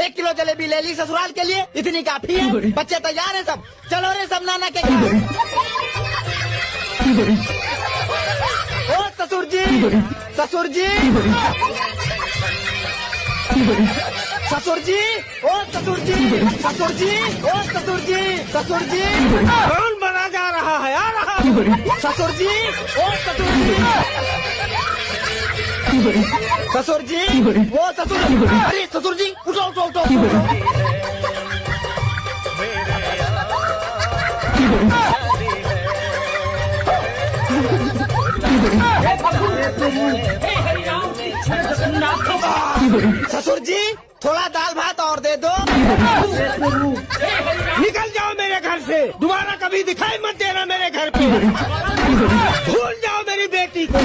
1 kilo jalebi ले ली ससुराल के लिए, इतनी काफी है। बच्चे तैयार हैं सब, चलो रे सब नाना के घर। ओ ससुर जी, ससुर जी, ससुर जी, ओ ससुर जी, ससुर जी, ओ ससुर जी, ससुर जी, कौन बना जा रहा है? आ रहा ससुर जी, ओ ससुर जी, ससुर जी, वो ससुर, अरे ससुर जी उठो उठो उठो। ससुर जी थोड़ा दाल भात और दे दो। निकल जाओ मेरे घर से, दोबारा कभी दिखाई मत देना मेरे घर पे। भूल जाओ मेरी बेटी को।